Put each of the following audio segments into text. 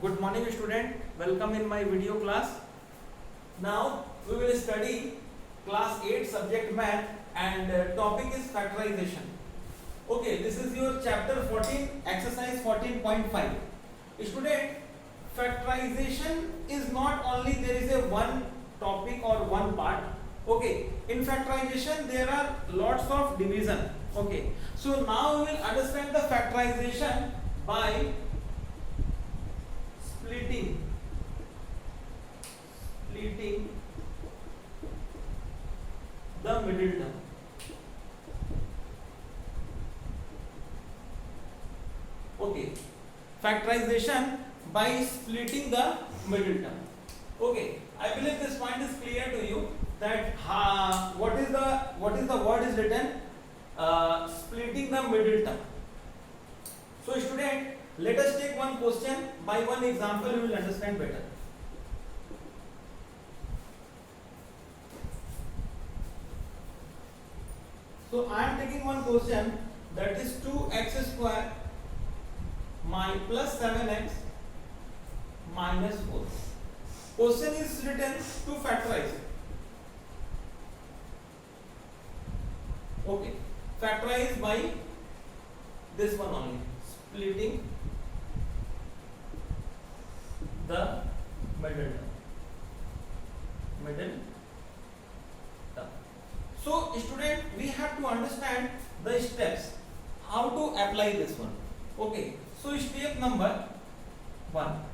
Good morning student, welcome in my video class. Now we will study class 8 subject math and topic is factorization. Okay, this is your chapter 14 exercise 14.5. Student, factorization is not only there is a one topic or one part. Okay, in factorization there are lots of division. Okay, so now we will understand the factorization by splitting the middle term. Okay, factorization by splitting the middle term. Okay, I believe this point is clear to you that what is the word is written splitting the middle term. So student, let us take one question by one example, you will understand better. So I am taking one question that is 2x square plus 7x minus 4. Question is written to factorize it. Okay, factorize by this one only, splitting the middle term. So student, we have to understand the steps how to apply this one. Okay, so step number 1.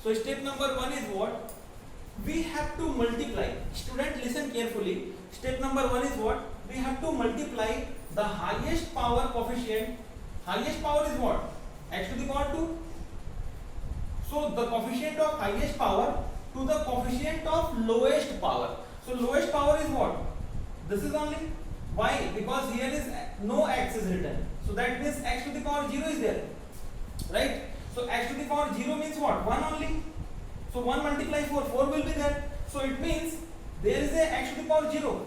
So step number 1 is what? We have to multiply. Student, listen carefully. Step number 1 is what? We have to multiply the highest power coefficient. Highest power is what? X to the power 2. So the coefficient of highest power to the coefficient of lowest power. So lowest power is what? This is only. Why? Because here is no x is written. So that means x to the power 0 is there. Right? So x to the power 0 means what? 1 only. So 1 multiply 4, 4 will be there. So it means there is a x to the power 0.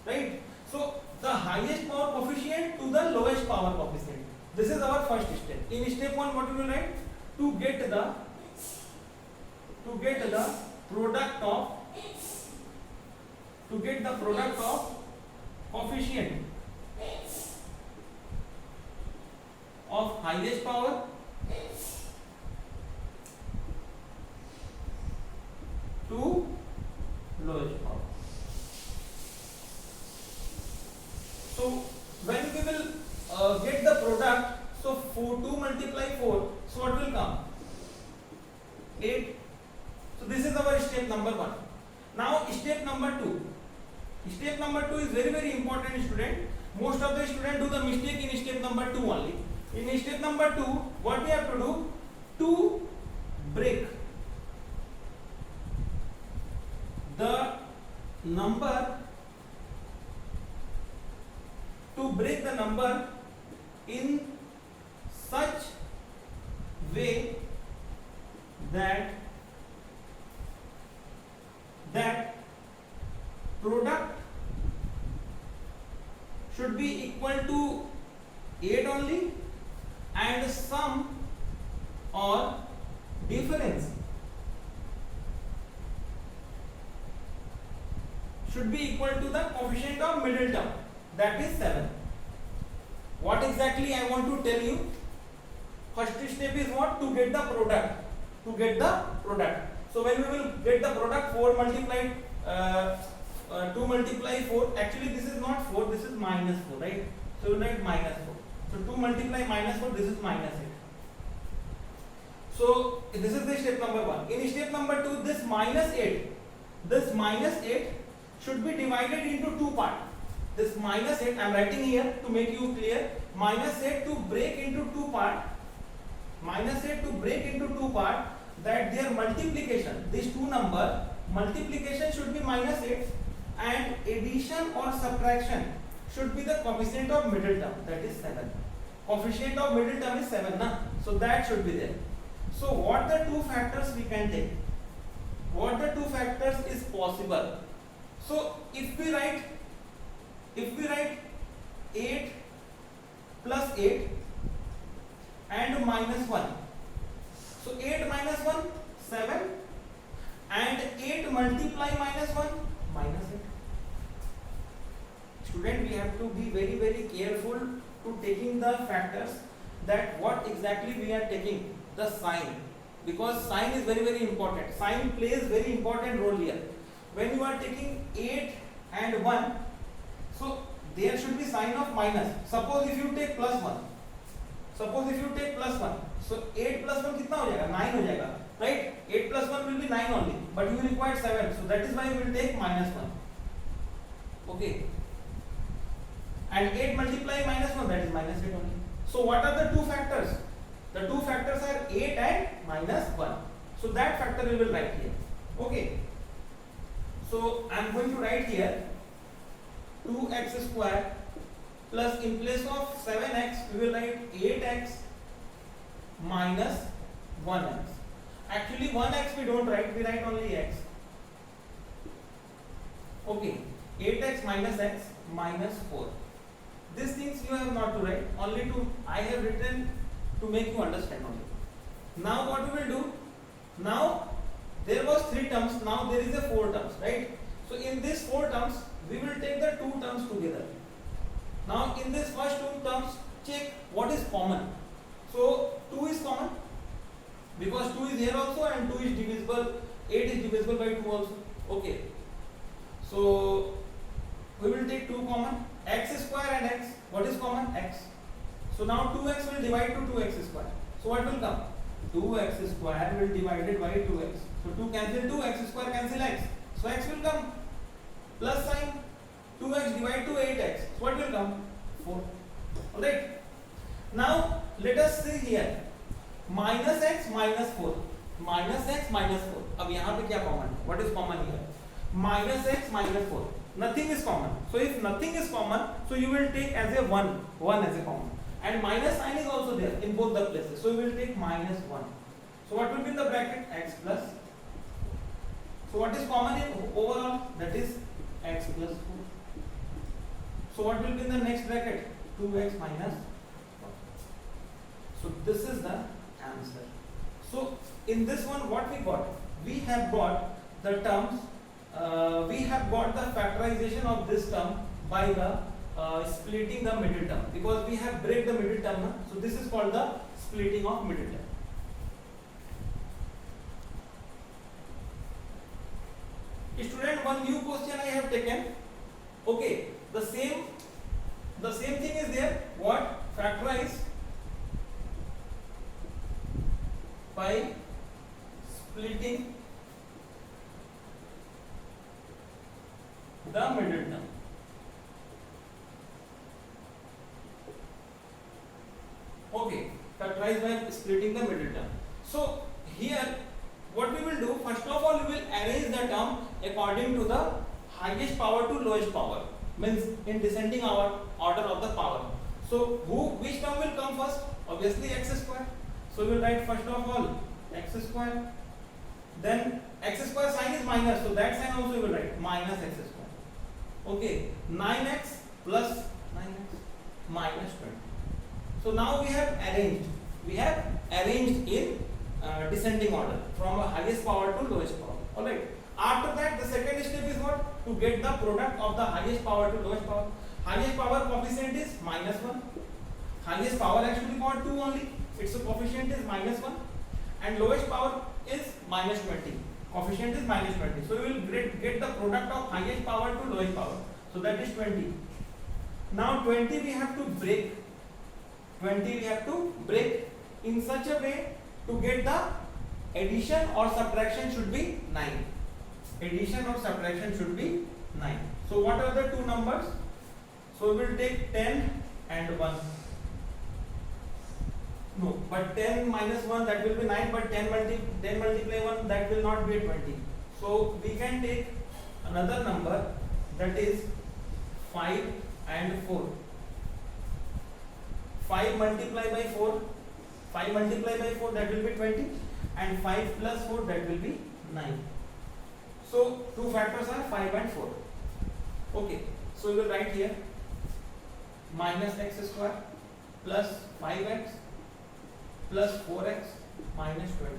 Right? So the highest power coefficient to the lowest power coefficient. This is our first step. In step 1, what we will write? To get the product of coefficient of highest power to lowest power. So when we will get the product, so 2 multiply 4, so what will come? 8. So this is our step number 1. Now step number 2. Step number 2 is very, very important, student. Most of the students do the mistake in step number 2 only. In step number 2, what we have to do? To break the number, in such way that product should be equal to 8 only and sum or difference should be equal to the coefficient of middle term, that is 7. What exactly I want to tell you? First step is what? To get the product. So when we will get the product, 4 multiplied 2 multiply 4, actually this is not 4, this is minus 4, right? So we write minus 4. So 2 multiply minus 4, this is minus 8. So this is the step number 1. In step number 2, this minus 8 should be divided into 2 parts. This minus 8, I am writing here to make you clear, minus 8 to break into 2 parts. That their multiplication, these two number multiplication should be minus 8 and addition or subtraction should be the coefficient of middle term, that is 7. Coefficient of middle term is 7, na? So that should be there. So what the two factors we can take? What the two factors is possible? So if we write 8 plus 8 and minus 1. So 8 minus 1, 7, and 8 multiply minus 1, minus 8. Student, we have to be very very careful to taking the factors, that what exactly we are taking the sign, because sign is very very important. Sign plays very important role here. When you are taking 8 and 1, so there should be sign of minus. Suppose if you take plus 1, so 8 plus 1 कितना हो जाएगा? 9 हो जाएगा, right? 8 plus 1 will be 9 only, but you require 7, so that is why we will take minus 1. Okay, and 8 multiply minus 1, that is minus 8 only. So what are the two factors? The two factors are 8 and minus 1. So that factor we will write here. Okay, so I am going to write here 2x square plus, in place of 7x we will write 8x minus 1x. Actually 1x we don't write, we write only x. Okay, 8x minus x minus 4. These things you have not to write, only to, I have written to make you understand only. Now what we will do? Now there was 3 terms, now there is a 4 terms, right? So in these 4 terms we will take the 2 terms together. Now in this first 2 terms, check what is common. So 2 is common, because 2 is here also, and 2 is divisible, 8 is divisible by 2 also. Okay, so we will take 2 common, x square and x. What is common? X. So now 2x will divide to 2x square. So what will come? 2x square will divided by 2x. So 2 cancel 2, x square cancel x. So x will come, plus sign, 2x divide to 8x. So what will come? 4. Alright. Now let us see here, minus x minus 4, minus x minus 4. अब यहाँ पे क्या common है? What is common here? Minus x minus 4. Nothing is common. So if nothing is common, so you will take as a 1 as a common. And minus sign is also there in both the places. So you will take minus 1. So what will be in the bracket? X plus. So what is common in overall? That is x plus 4. So what will be in the next bracket? 2x minus 1. So this is the answer. So in this one what we got? We have got the terms, we have got the factorization of this term by the splitting the middle term, because we have break the middle term. So this is called the splitting of middle term. Student, one new question I have taken. Okay, the same thing is there. What? Factorize by splitting the middle term. Okay, factorize by splitting the middle term. So here what we will do, first of all we will arrange the term according to the highest power to lowest power, means in descending our order of the power. So which term will come first? Obviously x square. So we will write first of all x square, then x square sign is minus, so that sign also we will write minus x square. Okay, 9x plus 9x minus 20. So now we have arranged in descending order from highest power to lowest power. Alright. After that, the second step is what? To get the product of the highest power to lowest power. Highest power coefficient is minus 1. Highest power actually got 2 only. Its coefficient is minus 1. And lowest power is minus 20. Coefficient is minus 20. So we will get the product of highest power to lowest power. So that is 20. Now 20 we have to break. 20 we have to break in such a way to get the addition or subtraction should be 9. Addition or subtraction should be 9. So what are the two numbers? So we will take 10 and 1. No, but 10 minus 1 that will be 9, but 10 multiply 1 that will not be 20. So we can take another number, that is 5 and 4. 5 multiply by 4, 5 multiply by 4 that will be 20, and 5 plus 4 that will be 9. So two factors are 5 and 4. Okay, so we will write here minus x square plus 5x plus 4x minus 20.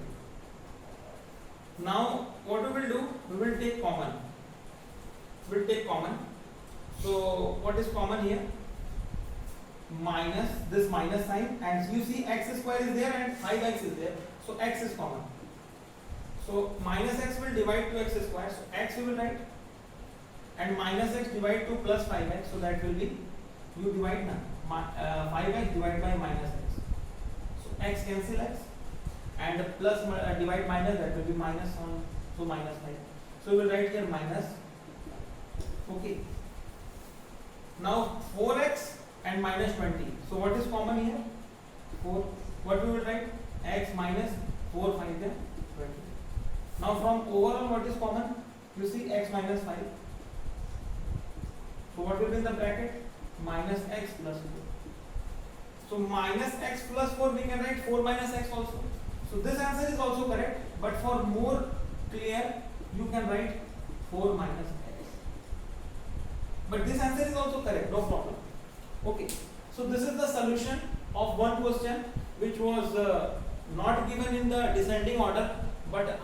Now what we will do, we will take common. We will take common. So what is common here? Minus this minus sign, and you see x square is there and 5x is there, so x is common. So minus x will divide to x square, so x we will write, and minus x divide to plus 5x, so that will be, you divide now, 5x divided by minus x, so x cancel x, and plus divide minus, that will be minus 1, so minus 5, so we will write here minus. Okay, now 4x and minus 20, so what is common here? 4. What we will write? X minus 4 5 20. Now from overall what is common? You see x minus 5, so what will be in the bracket? Minus x plus 4. So minus x plus 4 we can write 4 minus x also. So this answer is also correct, but for more clear you can write 4 minus x. But this answer is also correct, no problem. Okay, so this is the solution of one question which was not given in the descending order, but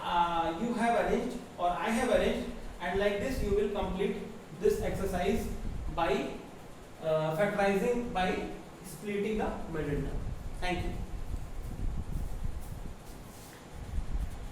you have arranged or I have arranged, and like this you will complete this exercise by factorizing, by splitting the middle term. Thank you.